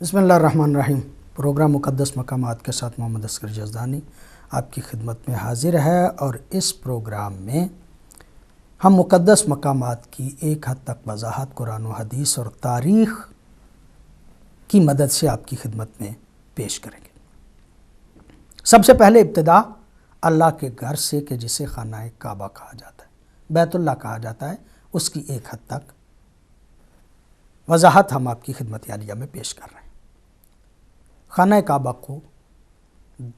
بسم اللہ الرحمن الرحیم۔ پروگرام مقدس مقامات کے ساتھ محمد اصغر جزدانی آپ کی خدمت میں حاضر ہے، اور اس پروگرام میں ہم مقدس مقامات کی ایک حد تک وضاحت قرآن و حدیث اور تاریخ کی مدد سے آپ کی خدمت میں پیش کریں گے۔ سب سے پہلے ابتدا اللہ کے گھر سے، کہ جسے خانہ کعبہ کہا جاتا ہے، بیت اللہ کہا جاتا ہے، اس کی ایک حد تک وضاحت ہم آپ کی خدمت عالیہ میں پیش کر رہے ہیں۔ خانہ کعبہ کو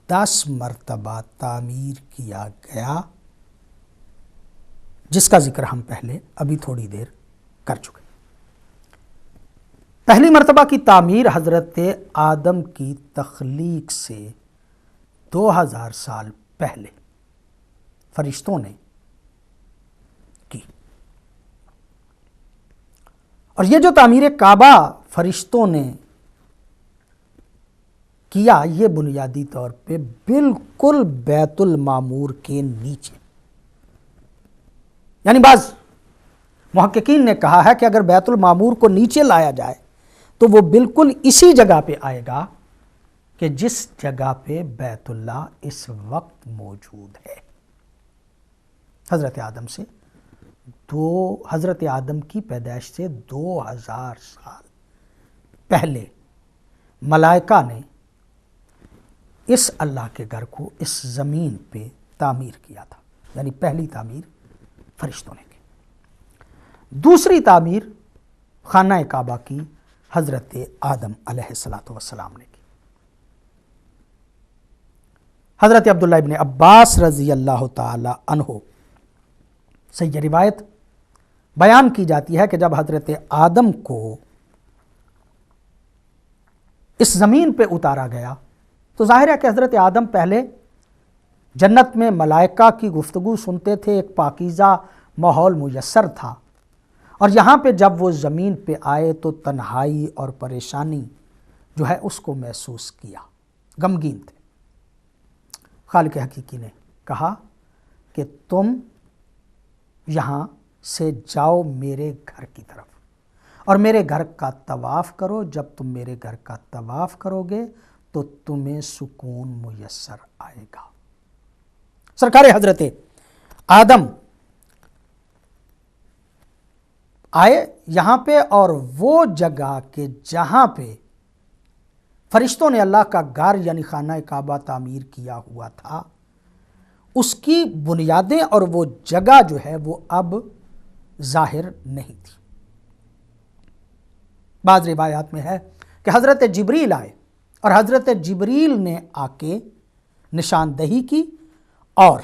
10 مرتبہ تعمیر کیا گیا، جس کا ذکر ہم پہلے ابھی تھوڑی دیر کر چکے۔ پہلی مرتبہ کی تعمیر حضرت آدم کی تخلیق سے 2000 سال پہلے فرشتوں نے کی، اور یہ جو تعمیر کعبہ فرشتوں نے کیا، یہ بنیادی طور پہ بالکل بیت المعمور کے نیچے، یعنی بعض محققین نے کہا ہے کہ اگر بیت المعمور کو نیچے لایا جائے تو وہ بالکل اسی جگہ پہ آئے گا کہ جس جگہ پہ بیت اللہ اس وقت موجود ہے۔ حضرت آدم کی پیدائش سے 2000 سال پہلے ملائکہ نے اس اللہ کے گھر کو اس زمین پہ تعمیر کیا تھا، یعنی پہلی تعمیر فرشتوں نے کی۔ دوسری تعمیر خانہ کعبہ کی حضرت آدم علیہ السلام نے کی۔ حضرت عبداللہ ابن عباس رضی اللہ تعالی عنہ سے یہ روایت بیان کی جاتی ہے کہ جب حضرت آدم کو اس زمین پہ اتارا گیا تو ظاہر ہے کہ حضرت آدم پہلے جنت میں ملائکہ کی گفتگو سنتے تھے، ایک پاکیزہ ماحول میسر تھا، اور یہاں پہ جب وہ زمین پہ آئے تو تنہائی اور پریشانی جو ہے اس کو محسوس کیا، غمگین تھے۔ خالق حقیقی نے کہا کہ تم یہاں سے جاؤ میرے گھر کی طرف اور میرے گھر کا طواف کرو، جب تم میرے گھر کا طواف کرو گے تو تمہیں سکون میسر آئے گا۔ سرکار حضرت آدم آئے یہاں پہ، اور وہ جگہ کہ جہاں پہ فرشتوں نے اللہ کا گھر یعنی خانہ کعبہ تعمیر کیا ہوا تھا، اس کی بنیادیں اور وہ جگہ جو ہے وہ اب ظاہر نہیں تھی۔ بعض روایات میں ہے کہ حضرت جبریل آئے اور حضرت جبریل نے آ کے نشاندہی کی، اور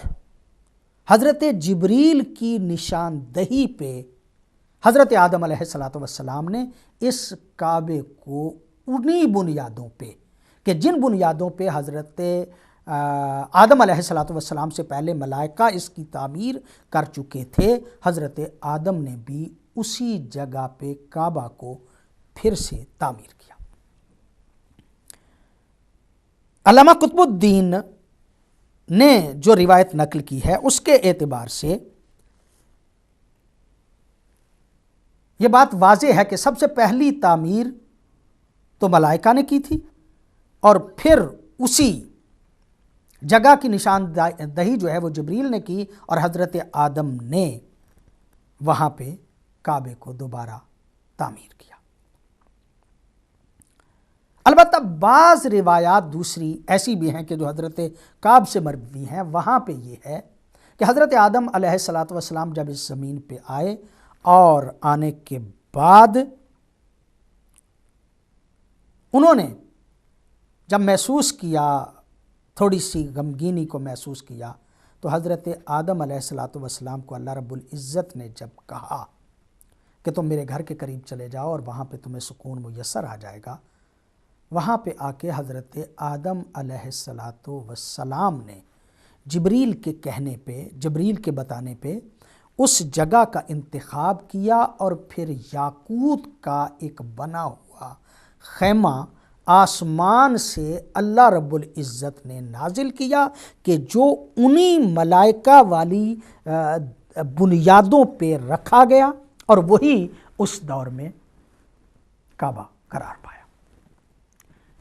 حضرت جبریل کی نشاندہی پہ حضرت آدم علیہ السلام نے اس کعبے کو انہی بنیادوں پہ، کہ جن بنیادوں پہ حضرت آدم علیہ السلام سے پہلے ملائکہ اس کی تعمیر کر چکے تھے، حضرت آدم نے بھی اسی جگہ پہ کعبہ کو پھر سے تعمیر کیا۔ علامہ قطب الدین نے جو روایت نقل کی ہے اس کے اعتبار سے یہ بات واضح ہے کہ سب سے پہلی تعمیر تو ملائکہ نے کی تھی، اور پھر اسی جگہ کی نشاندہی جو ہے وہ جبریل نے کی، اور حضرت آدم نے وہاں پہ کعبے کو دوبارہ تعمیر کیا۔ البتہ بعض روایات دوسری ایسی بھی ہیں کہ جو حضرت کعب سے مروی ہیں، وہاں پہ یہ ہے کہ حضرت آدم علیہ السلام جب اس زمین پہ آئے اور آنے کے بعد انہوں نے جب محسوس کیا، تھوڑی سی غمگینی کو محسوس کیا، تو حضرت آدم علیہ السلام کو اللہ رب العزت نے جب کہا کہ تم میرے گھر کے قریب چلے جاؤ اور وہاں پہ تمہیں سکون میسر آ جائے گا، وہاں پہ آ کے حضرت آدم علیہ السلام نے جبریل کے کہنے پہ، جبریل کے بتانے پہ اس جگہ کا انتخاب کیا، اور پھر یاقوت کا ایک بنا ہوا خیمہ آسمان سے اللہ رب العزت نے نازل کیا، کہ جو انہی ملائکہ والی بنیادوں پہ رکھا گیا، اور وہی اس دور میں کعبہ قرار پایا۔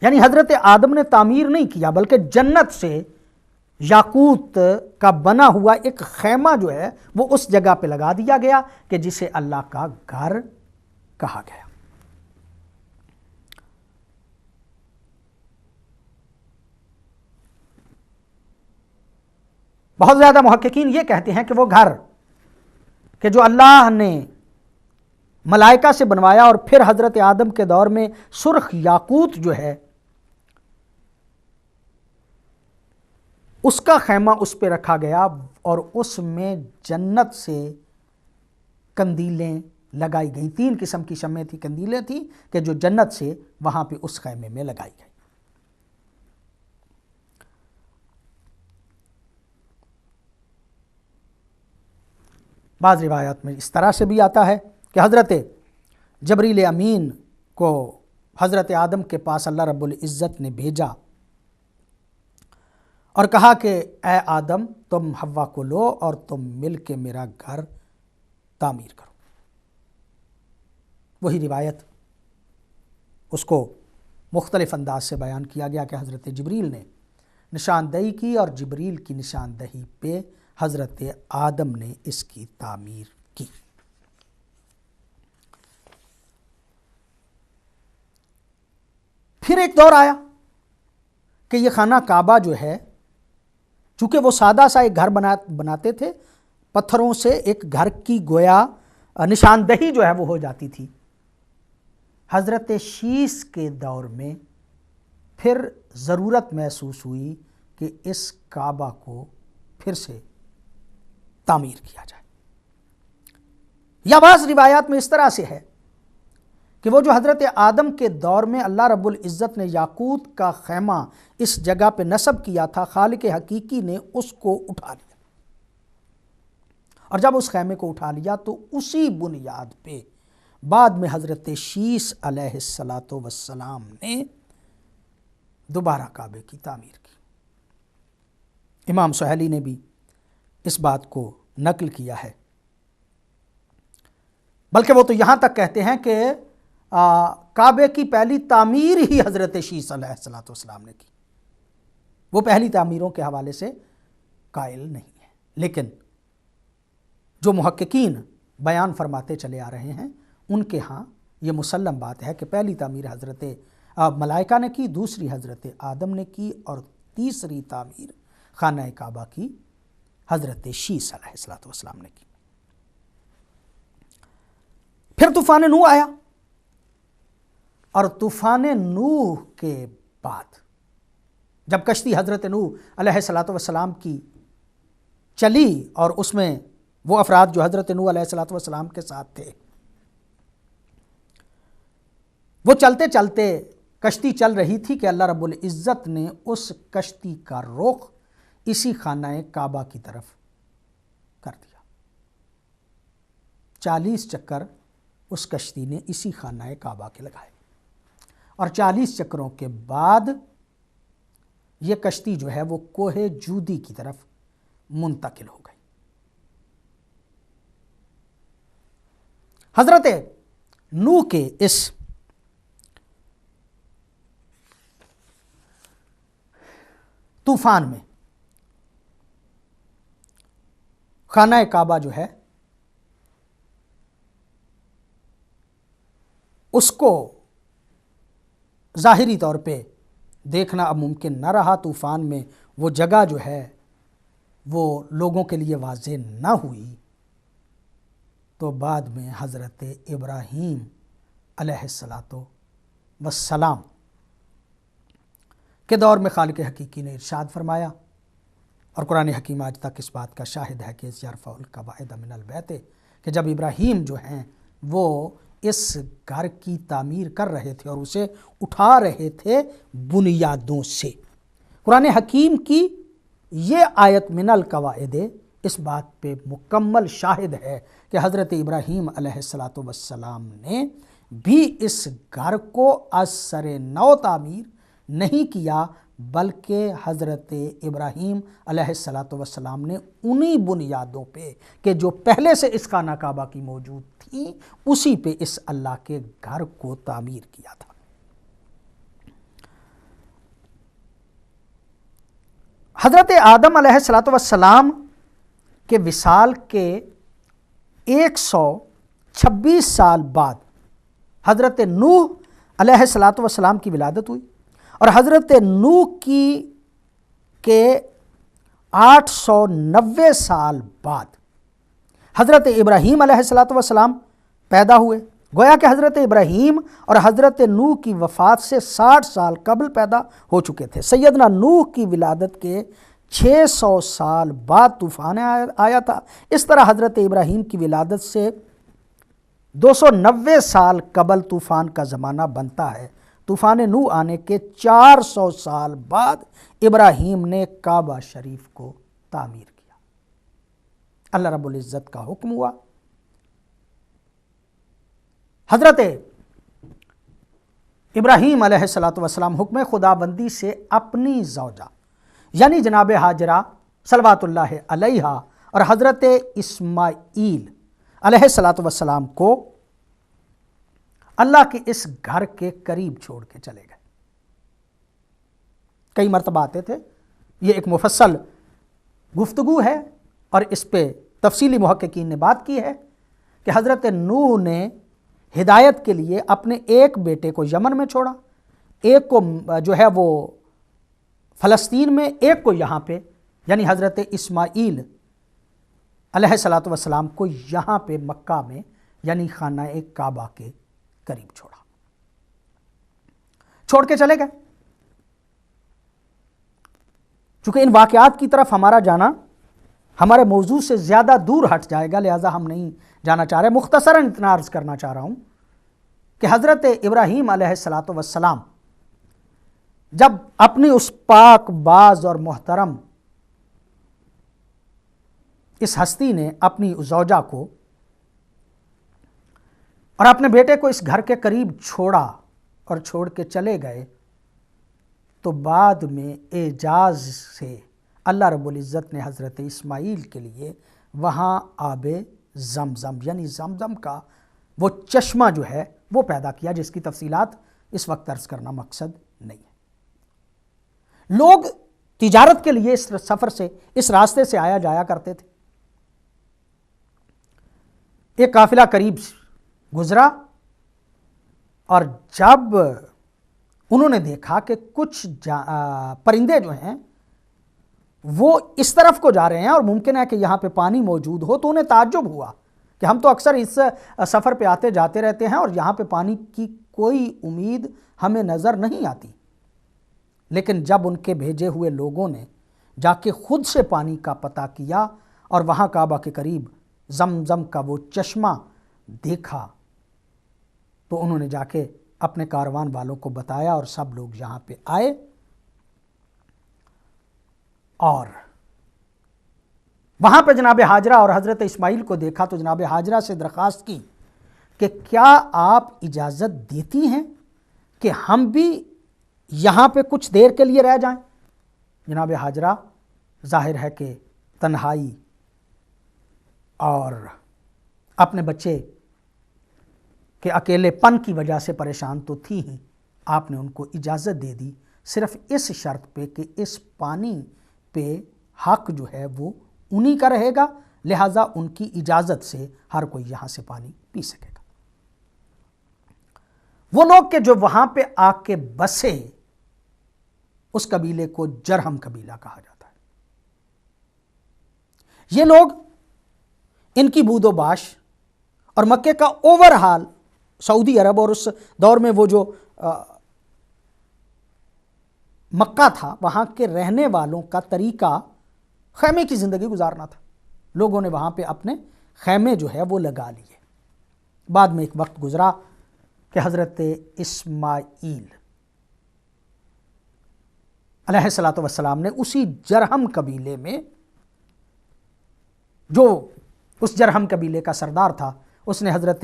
یعنی حضرت آدم نے تعمیر نہیں کیا بلکہ جنت سے یاقوت کا بنا ہوا ایک خیمہ جو ہے وہ اس جگہ پہ لگا دیا گیا کہ جسے اللہ کا گھر کہا گیا۔ بہت زیادہ محققین یہ کہتے ہیں کہ وہ گھر کہ جو اللہ نے ملائکہ سے بنوایا اور پھر حضرت آدم کے دور میں سرخ یاقوت جو ہے اس کا خیمہ اس پہ رکھا گیا اور اس میں جنت سے کندیلیں لگائی گئیں، 3 قسم کی شمعیں تھی، کندیلیں تھیں کہ جو جنت سے وہاں پہ اس خیمے میں لگائی گئی۔ بعض روایات میں اس طرح سے بھی آتا ہے کہ حضرت جبریل امین کو حضرت آدم کے پاس اللہ رب العزت نے بھیجا اور کہا کہ اے آدم تم حوا کو لو اور تم مل کے میرا گھر تعمیر کرو۔ وہی روایت اس کو مختلف انداز سے بیان کیا گیا کہ حضرت جبریل نے نشاندہی کی اور جبریل کی نشاندہی پہ حضرت آدم نے اس کی تعمیر کی۔ پھر ایک دور آیا کہ یہ خانہ کعبہ جو ہے، چونکہ وہ سادہ سا ایک گھر بناتے تھے پتھروں سے، ایک گھر کی گویا نشاندہی جو ہے وہ ہو جاتی تھی۔ حضرت شیس کے دور میں پھر ضرورت محسوس ہوئی کہ اس کعبہ کو پھر سے تعمیر کیا جائے، یا بعض روایات میں اس طرح سے ہے کہ وہ جو حضرت آدم کے دور میں اللہ رب العزت نے یاقوت کا خیمہ اس جگہ پہ نصب کیا تھا، خالق حقیقی نے اس کو اٹھا لیا، اور جب اس خیمے کو اٹھا لیا تو اسی بنیاد پہ بعد میں حضرت شیس علیہ السلام نے دوبارہ کعبے کی تعمیر کی۔ امام سہیلی نے بھی اس بات کو نقل کیا ہے، بلکہ وہ تو یہاں تک کہتے ہیں کہ کعبے کی پہلی تعمیر ہی حضرت شیس علیہ السلام نے کی، وہ پہلی تعمیروں کے حوالے سے قائل نہیں ہے، لیکن جو محققین بیان فرماتے چلے آ رہے ہیں ان کے ہاں یہ مسلم بات ہے کہ پہلی تعمیر حضرت ملائکہ نے کی، دوسری حضرت آدم نے کی، اور تیسری تعمیر خانہ کعبہ کی حضرت شیس علیہ السلام نے کی۔ پھر طوفان نوح آیا، اور طوفان نوح کے بعد جب کشتی حضرت نوح علیہ السلام کی چلی اور اس میں وہ افراد جو حضرت نوح علیہ السلام کے ساتھ تھے، وہ چلتے چلتے کشتی چل رہی تھی کہ اللہ رب العزت نے اس کشتی کا رخ اسی خانہ کعبہ کی طرف کر دیا۔ 40 چکر اس کشتی نے اسی خانہ کعبہ کے لگائے، اور 40 چکروں کے بعد یہ کشتی جو ہے وہ کوہ جودی کی طرف منتقل ہو گئی۔ حضرت نوح کے اس طوفان میں خانہ کعبہ جو ہے اس کو ظاہری طور پہ دیکھنا اب ممکن نہ رہا، طوفان میں وہ جگہ جو ہے وہ لوگوں کے لیے واضح نہ ہوئی، تو بعد میں حضرت ابراہیم علیہ السلام کے دور میں خالق حقیقی نے ارشاد فرمایا، اور قرآن حکیم آج تک اس بات کا شاہد ہے کہ یرفع القواعد من البیت، کہ جب ابراہیم جو ہیں وہ اس گھر کی تعمیر کر رہے تھے اور اسے اٹھا رہے تھے بنیادوں سے، قرآن حکیم کی یہ آیت من القواعد اس بات پہ مکمل شاہد ہے کہ حضرت ابراہیم علیہ السلام نے بھی اس گھر کو از سر نو تعمیر نہیں کیا، بلکہ حضرت ابراہیم علیہ السلام نے انہی بنیادوں پہ کہ جو پہلے سے اس خانہ کعبہ کی موجود تھیں اسی پہ اس اللہ کے گھر کو تعمیر کیا تھا۔ حضرت آدم علیہ الصلوۃ والسلام کے وصال کے 126 سال بعد حضرت نوح علیہ الصلوۃ والسلام کی ولادت ہوئی، اور حضرت نوح کے 890 سال بعد حضرت ابراہیم علیہ الصلوۃ والسلام پیدا ہوئے۔ گویا کہ حضرت ابراہیم اور حضرت نوح کی وفات سے 60 سال قبل پیدا ہو چکے تھے۔ سیدنا نوح کی ولادت کے 600 سال بعد طوفان آیا تھا۔ اس طرح حضرت ابراہیم کی ولادت سے 290 سال قبل طوفان کا زمانہ بنتا ہے۔ طوفان نوح آنے کے 400 سال بعد ابراہیم نے کعبہ شریف کو تعمیر کیا۔ اللہ رب العزت کا حکم ہوا، حضرت ابراہیم علیہ الصلوۃ والسلام حکم خداوندی سے اپنی زوجہ یعنی جناب ہاجرہ صلوات اللہ علیہا اور حضرت اسماعیل علیہ الصلوۃ والسلام کو اللہ کے اس گھر کے قریب چھوڑ کے چلے گئے۔ کئی مرتبہ آتے تھے، یہ ایک مفصل گفتگو ہے اور اس پہ تفصیلی محققین نے بات کی ہے کہ حضرت نوح نے ہدایت کے لیے اپنے ایک بیٹے کو یمن میں چھوڑا، ایک کو جو ہے وہ فلسطین میں، ایک کو یہاں پہ یعنی حضرت اسماعیل علیہ الصلوۃ والسلام کو یہاں پہ مکہ میں یعنی خانہ کعبہ کے قریب چھوڑا، چھوڑ کے چلے گئے۔ چونکہ ان واقعات کی طرف ہمارا جانا ہمارے موضوع سے زیادہ دور ہٹ جائے گا، لہذا ہم نہیں جانا چاہ رہے۔ مختصراً اتنا عرض کرنا چاہ رہا ہوں کہ حضرت ابراہیم علیہ الصلوۃ والسلام جب اپنی اس پاک باز اور محترم اس ہستی نے اپنی زوجہ کو اور اپنے بیٹے کو اس گھر کے قریب چھوڑا اور چھوڑ کے چلے گئے، تو بعد میں اعجاز سے اللہ رب العزت نے حضرت اسماعیل کے لیے وہاں آب زمزم یعنی زمزم کا وہ چشمہ جو ہے وہ پیدا کیا، جس کی تفصیلات اس وقت عرض کرنا مقصد نہیں ہے۔ لوگ تجارت کے لیے اس سفر سے، اس راستے سے آیا جایا کرتے تھے۔ ایک قافلہ قریب گزرا اور جب انہوں نے دیکھا کہ کچھ پرندے جو ہیں وہ اس طرف کو جا رہے ہیں اور ممکن ہے کہ یہاں پہ پانی موجود ہو، تو انہیں تعجب ہوا کہ ہم تو اکثر اس سفر پہ آتے جاتے رہتے ہیں اور یہاں پہ پانی کی کوئی امید ہمیں نظر نہیں آتی۔ لیکن جب ان کے بھیجے ہوئے لوگوں نے جا کے خود سے پانی کا پتہ کیا اور وہاں کعبہ کے قریب زمزم کا وہ چشمہ دیکھا، تو انہوں نے جا کے اپنے کاروان والوں کو بتایا اور سب لوگ یہاں پہ آئے اور وہاں پہ جناب ہاجرہ اور حضرت اسماعیل کو دیکھا تو جناب ہاجرہ سے درخواست کی کہ کیا آپ اجازت دیتی ہیں کہ ہم بھی یہاں پہ کچھ دیر کے لیے رہ جائیں؟ جناب ہاجرہ ظاہر ہے کہ تنہائی اور اپنے بچے کے اکیلے پن کی وجہ سے پریشان تو تھی ہی، آپ نے ان کو اجازت دے دی، صرف اس شرط پہ کہ اس پانی پہ حق جو ہے وہ انہی کا رہے گا، لہٰذا ان کی اجازت سے ہر کوئی یہاں سے پانی پی سکے گا۔ وہ لوگ کہ جو وہاں پہ آ کے بسے، اس قبیلے کو جرہم قبیلہ کہا جاتا ہے۔ یہ لوگ، ان کی بود و باش اور مکے کا اوورحال سعودی عرب اور اس دور میں وہ جو مکہ تھا، وہاں کے رہنے والوں کا طریقہ خیمے کی زندگی گزارنا تھا۔ لوگوں نے وہاں پہ اپنے خیمے جو ہے وہ لگا لیے۔ بعد میں ایک وقت گزرا کہ حضرت اسماعیل علیہ الصلوۃ والسلام نے اسی جرہم قبیلے میں، جو اس جرہم قبیلے کا سردار تھا، اس نے حضرت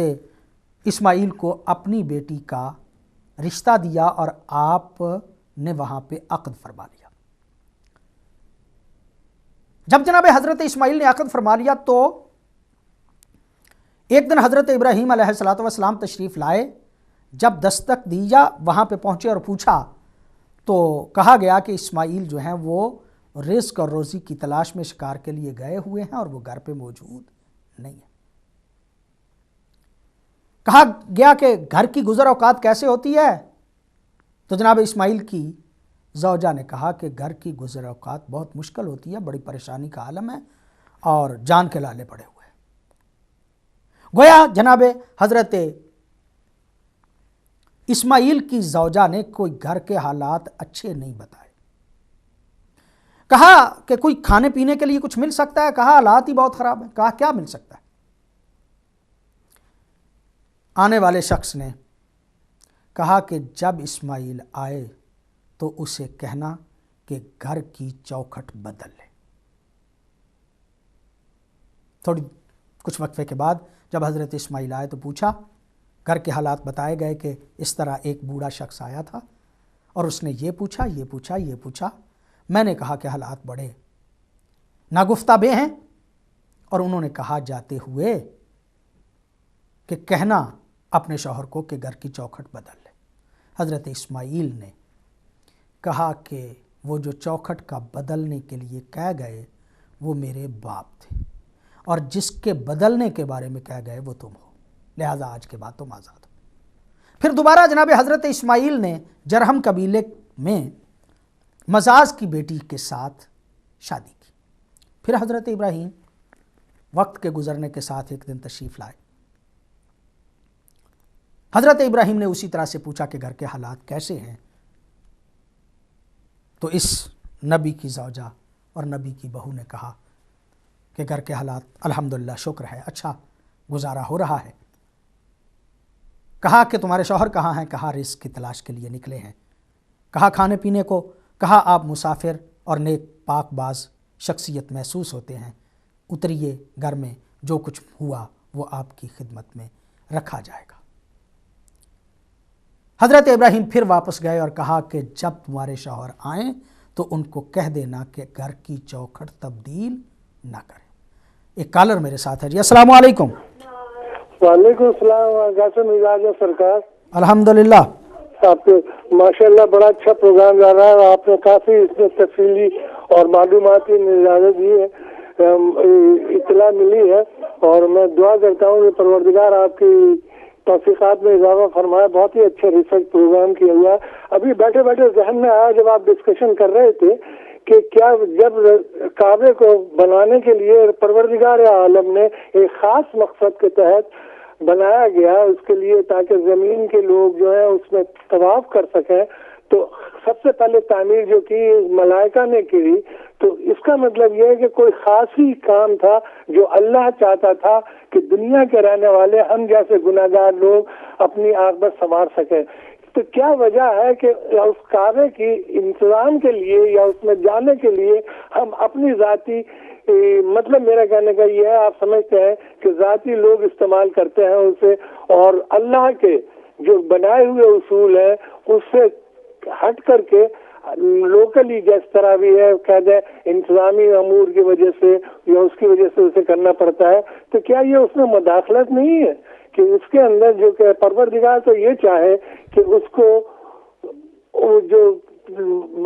اسماعیل کو اپنی بیٹی کا رشتہ دیا اور آپ نے وہاں پہ عقد فرما لیا۔ جب جناب حضرت اسماعیل نے عقد فرما لیا تو ایک دن حضرت ابراہیم علیہ الصلوۃ والسلام تشریف لائے۔ جب دستک دیا، وہاں پہ پہنچے اور پوچھا تو کہا گیا کہ اسماعیل جو ہیں وہ رزق اور روزی کی تلاش میں شکار کے لیے گئے ہوئے ہیں اور وہ گھر پہ موجود نہیں ہے۔ کہا گیا کہ گھر کی گزر اوقات کیسے ہوتی ہے؟ تو جناب اسماعیل کی زوجہ نے کہا کہ گھر کی گزر اوقات بہت مشکل ہوتی ہے، بڑی پریشانی کا عالم ہے اور جان کے لالے پڑے ہوئے ہیں۔ گویا جناب حضرت اسماعیل کی زوجہ نے کوئی گھر کے حالات اچھے نہیں بتائے۔ کہا کہ کوئی کھانے پینے کے لیے کچھ مل سکتا ہے؟ کہا حالات ہی بہت خراب ہیں۔ کہا کیا مل سکتا ہے؟ آنے والے شخص نے کہا کہ جب اسماعیل آئے تو اسے کہنا کہ گھر کی چوکھٹ بدل لے۔ تھوڑی کچھ وقفے کے بعد جب حضرت اسماعیل آئے تو پوچھا، گھر کے حالات بتائے گئے کہ اس طرح ایک بوڑھا شخص آیا تھا اور اس نے یہ پوچھا۔ میں نے کہا کہ حالات بڑے ناگفتہ بے ہیں، اور انہوں نے کہا جاتے ہوئے کہ کہنا اپنے شوہر کو کہ گھر کی چوکھٹ بدل لے۔ حضرت اسماعیل نے کہا کہ وہ جو چوکھٹ کا بدلنے کے لیے کہہ گئے وہ میرے باپ تھے، اور جس کے بدلنے کے بارے میں کہہ گئے وہ تم ہو، لہذا آج کے بعد تم آزاد ہو۔ پھر دوبارہ جناب حضرت اسماعیل نے جرہم قبیلے میں مزاز کی بیٹی کے ساتھ شادی کی۔ پھر حضرت ابراہیم وقت کے گزرنے کے ساتھ ایک دن تشریف لائے۔ حضرت ابراہیم نے اسی طرح سے پوچھا کہ گھر کے حالات کیسے ہیں؟ تو اس نبی کی زوجہ اور نبی کی بہو نے کہا کہ گھر کے حالات الحمدللہ شکر ہے، اچھا گزارا ہو رہا ہے۔ کہا کہ تمہارے شوہر کہاں ہیں؟ کہا رزق کی تلاش کے لیے نکلے ہیں۔ کہا کھانے پینے کو؟ کہا آپ مسافر اور نیک پاک باز شخصیت محسوس ہوتے ہیں، اتریے گھر میں، جو کچھ ہوا وہ آپ کی خدمت میں رکھا جائے گا۔ حضرت ابراہیم پھر واپس گئے اور کہا کہ جب تمہارے شوہر آئیں تو ان کو کہہ دینا کہ گھر کی چوکھٹ تبدیل نہ کریں۔ ایک کالر میرے ساتھ ہے جی، السلام علیکم۔ وعلیکم السلام، کیسے مزاج ہے سرکار؟ الحمدللہ۔ آپ کے ماشاءاللہ بڑا اچھا پروگرام جا رہا ہے، آپ نے کافی اس میں تفصیلی اور معلوماتی اجازت دی ہے، اطلاع ملی ہے، اور میں دعا کرتا ہوں کہ پروردگار آپ کی توفیقات میں اضافہ فرمائے۔ بہت ہی اچھا ریسرچ پروگرام کیا ہوا ہے۔ ابھی بیٹھے بیٹھے ذہن میں آیا جب آپ ڈسکشن کر رہے تھے کہ کیا جب کعبے کو بنانے کے لیے پروردگار عالم نے ایک خاص مقصد کے تحت بنایا گیا اس کے لیے تاکہ زمین کے لوگ جو ہے اس میں طواف کر سکیں، تو سب سے پہلے تعمیر جو کی ملائکہ نے کی، تو اس کا مطلب یہ ہے کہ کوئی خاصی کام تھا جو اللہ چاہتا تھا کہ دنیا کے رہنے والے ہم جیسے گناہگار لوگ اپنی عاقبت سنوار سکیں۔ تو کیا وجہ ہے کہ اس کعبے کی انتظام کے لیے یا اس میں جانے کے لیے ہم اپنی ذاتی، مطلب میرا کہنے کا یہ ہے، آپ سمجھتے ہیں کہ ذاتی لوگ استعمال کرتے ہیں اسے، اور اللہ کے جو بنائے ہوئے اصول ہیں اس سے ہٹ کر کے لوکلی جس طرح بھی ہے کہہ دیں انتظامی امور کی وجہ سے یا اس کی وجہ سے اسے کرنا پڑتا ہے، تو کیا یہ اس میں مداخلت نہیں ہے کہ اس کے اندر جو کہ پروردگار تو یہ چاہے کہ اس کو جو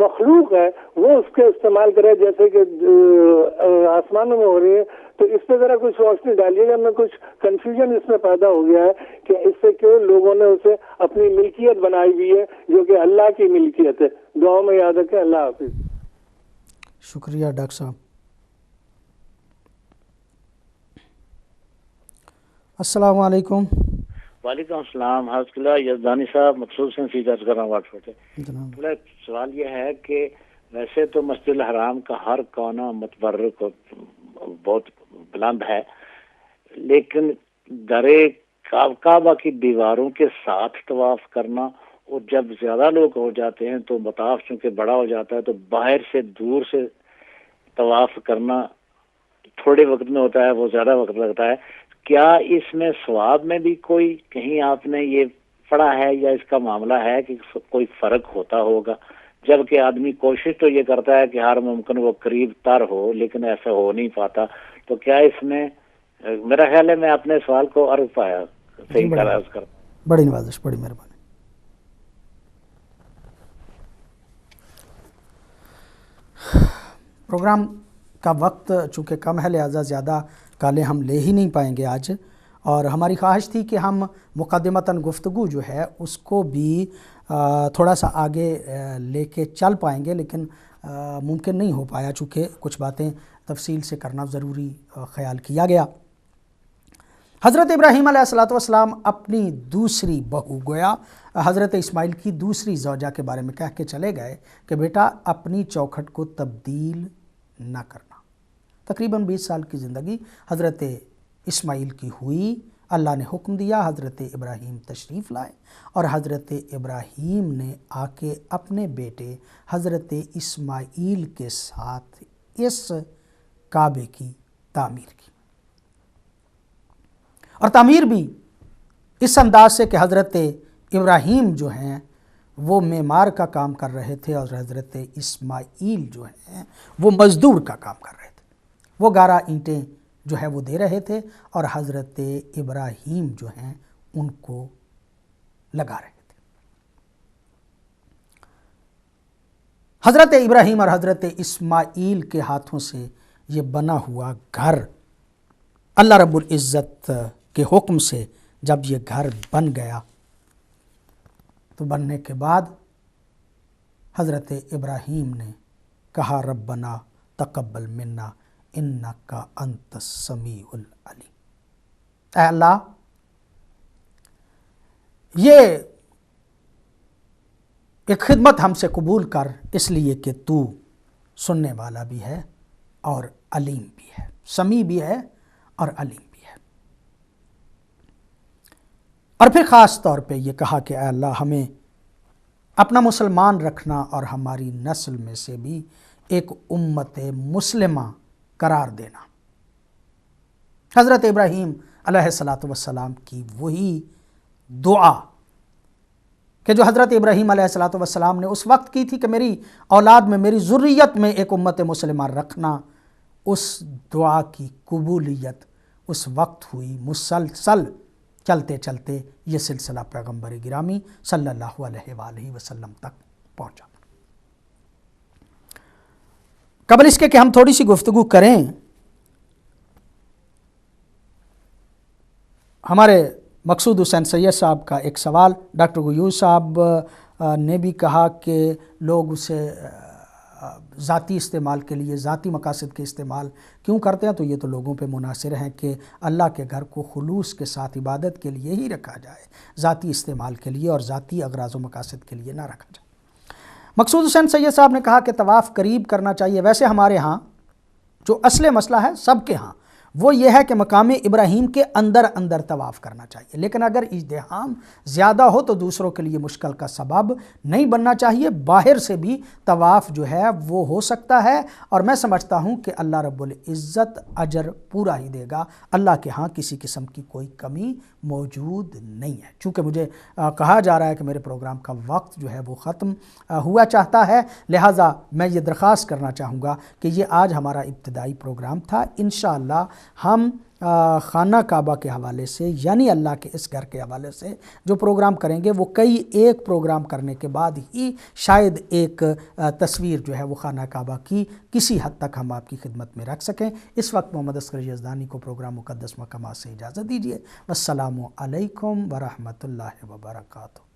مخلوق ہے وہ اس کے استعمال کرے جیسے کہ آسمانوں میں ہو رہی ہے؟ تو اس پہ ذرا کچھ روشنی ڈالیے گا، میں کچھ کنفیوژن اس میں پیدا ہو گیا ہے کہ اس سے کیوں لوگوں نے اسے اپنی ملکیت بنائی ہوئی ہے جو کہ اللہ کی ملکیت ہے۔ دعاؤں میں یاد رکھیں، اللہ حافظ۔ شکریہ ڈاکٹر صاحب۔ السلام علیکم۔ وعلیکم السلام، حضرت اللہ یزدانی صاحب مقصود سے سیدھا کر رہا ہوں واٹس ایپ پہ۔ سوال یہ ہے کہ ویسے تو مسجد الحرام کا ہر کونا متبرک بہت بلند ہے، لیکن در کعبہ کی دیواروں کے ساتھ طواف کرنا، اور جب زیادہ لوگ ہو جاتے ہیں تو مطاف چونکہ بڑا ہو جاتا ہے تو باہر سے دور سے طواف کرنا تھوڑے وقت میں ہوتا ہے، وہ زیادہ وقت لگتا ہے۔ کیا اس میں ثواب میں بھی کوئی کہیں آپ نے یہ پڑھا ہے یا اس کا معاملہ ہے کہ کوئی فرق ہوتا ہوگا؟ جبکہ آدمی کوشش تو یہ کرتا ہے کہ ہر ممکن وہ قریب تر ہو، لیکن ایسا ہو نہیں پاتا، تو کیا اس میں میرا خیال ہے میں اپنے سوال کو عرض پایا صحیح کر بڑی نوازش، بڑی مہربانی۔ پروگرام کا وقت چونکہ کم ہے لہذا زیادہ کالیں ہم لے ہی نہیں پائیں گے آج، اور ہماری خواہش تھی کہ ہم مقدمتاً گفتگو جو ہے اس کو بھی تھوڑا سا آگے لے کے چل پائیں گے، لیکن ممکن نہیں ہو پایا چونکہ کچھ باتیں تفصیل سے کرنا ضروری خیال کیا گیا۔ حضرت ابراہیم علیہ السلام اپنی دوسری بہو گویا حضرت اسماعیل کی دوسری زوجہ کے بارے میں کہہ کے چلے گئے کہ بیٹا اپنی چوکھٹ کو تبدیل نہ کرنا۔ تقریباً 20 سال کی زندگی حضرت اسماعیل کی ہوئی، اللہ نے حکم دیا، حضرت ابراہیم تشریف لائے اور حضرت ابراہیم نے آ کے اپنے بیٹے حضرت اسماعیل کے ساتھ اس کعبے کی تعمیر کی، اور تعمیر بھی اس انداز سے کہ حضرت ابراہیم جو ہیں وہ معمار کا کام کر رہے تھے اور حضرت اسماعیل جو ہیں وہ مزدور کا کام کر رہے تھے، وہ گارا اینٹیں جو ہے وہ دے رہے تھے اور حضرت ابراہیم جو ہیں ان کو لگا رہے تھے۔ حضرت ابراہیم اور حضرت اسماعیل کے ہاتھوں سے یہ بنا ہوا گھر اللہ رب العزت کے حکم سے جب یہ گھر بن گیا تو بننے کے بعد حضرت ابراہیم نے کہا ربنا تقبل منا انکا انت السمیع العلیم، اے اللہ یہ ایک خدمت ہم سے قبول کر، اس لیے کہ تو سننے والا بھی ہے اور علیم بھی ہے، سمیع بھی ہے اور علیم بھی ہے۔ اور پھر خاص طور پہ یہ کہا کہ اے اللہ ہمیں اپنا مسلمان رکھنا اور ہماری نسل میں سے بھی ایک امت مسلمہ قرار دینا۔ حضرت ابراہیم علیہ السلام کی وہی دعا کہ جو حضرت ابراہیم علیہ السلام نے اس وقت کی تھی کہ میری اولاد میں میری ذریت میں ایک امت مسلمہ رکھنا، اس دعا کی قبولیت اس وقت ہوئی، مسلسل چلتے چلتے یہ سلسلہ پیغمبر گرامی صلی اللہ علیہ وآلہ وسلم تک پہنچا۔ قبل اس کے کہ ہم تھوڑی سی گفتگو کریں، ہمارے مقصود حسین سید صاحب کا ایک سوال، ڈاکٹر غیوث صاحب نے بھی کہا کہ لوگ اسے ذاتی استعمال کے لیے، ذاتی مقاصد کے استعمال کیوں کرتے ہیں، تو یہ تو لوگوں پہ منحصر ہیں کہ اللہ کے گھر کو خلوص کے ساتھ عبادت کے لیے ہی رکھا جائے، ذاتی استعمال کے لیے اور ذاتی اغراض و مقاصد کے لیے نہ رکھا جائے۔ مقصود حسین سید صاحب نے کہا کہ طواف قریب کرنا چاہیے۔ ویسے ہمارے ہاں جو اصل مسئلہ ہے سب کے ہاں وہ یہ ہے کہ مقام ابراہیم کے اندر اندر طواف کرنا چاہیے، لیکن اگر ازدحام زیادہ ہو تو دوسروں کے لیے مشکل کا سبب نہیں بننا چاہیے، باہر سے بھی طواف جو ہے وہ ہو سکتا ہے، اور میں سمجھتا ہوں کہ اللہ رب العزت اجر پورا ہی دے گا، اللہ کے ہاں کسی قسم کی کوئی کمی موجود نہیں ہے۔ چونکہ مجھے کہا جا رہا ہے کہ میرے پروگرام کا وقت جو ہے وہ ختم ہوا چاہتا ہے، لہٰذا میں یہ درخواست کرنا چاہوں گا کہ یہ آج ہمارا ابتدائی پروگرام تھا، انشاءاللہ ہم خانہ کعبہ کے حوالے سے یعنی اللہ کے اس گھر کے حوالے سے جو پروگرام کریں گے وہ کئی ایک پروگرام کرنے کے بعد ہی شاید ایک تصویر جو ہے وہ خانہ کعبہ کی کسی حد تک ہم آپ کی خدمت میں رکھ سکیں۔ اس وقت محمد اصغر یزدانی کو پروگرام مقدس مقامات سے اجازت دیجیے۔ والسلام علیکم ورحمۃ اللہ وبرکاتہ۔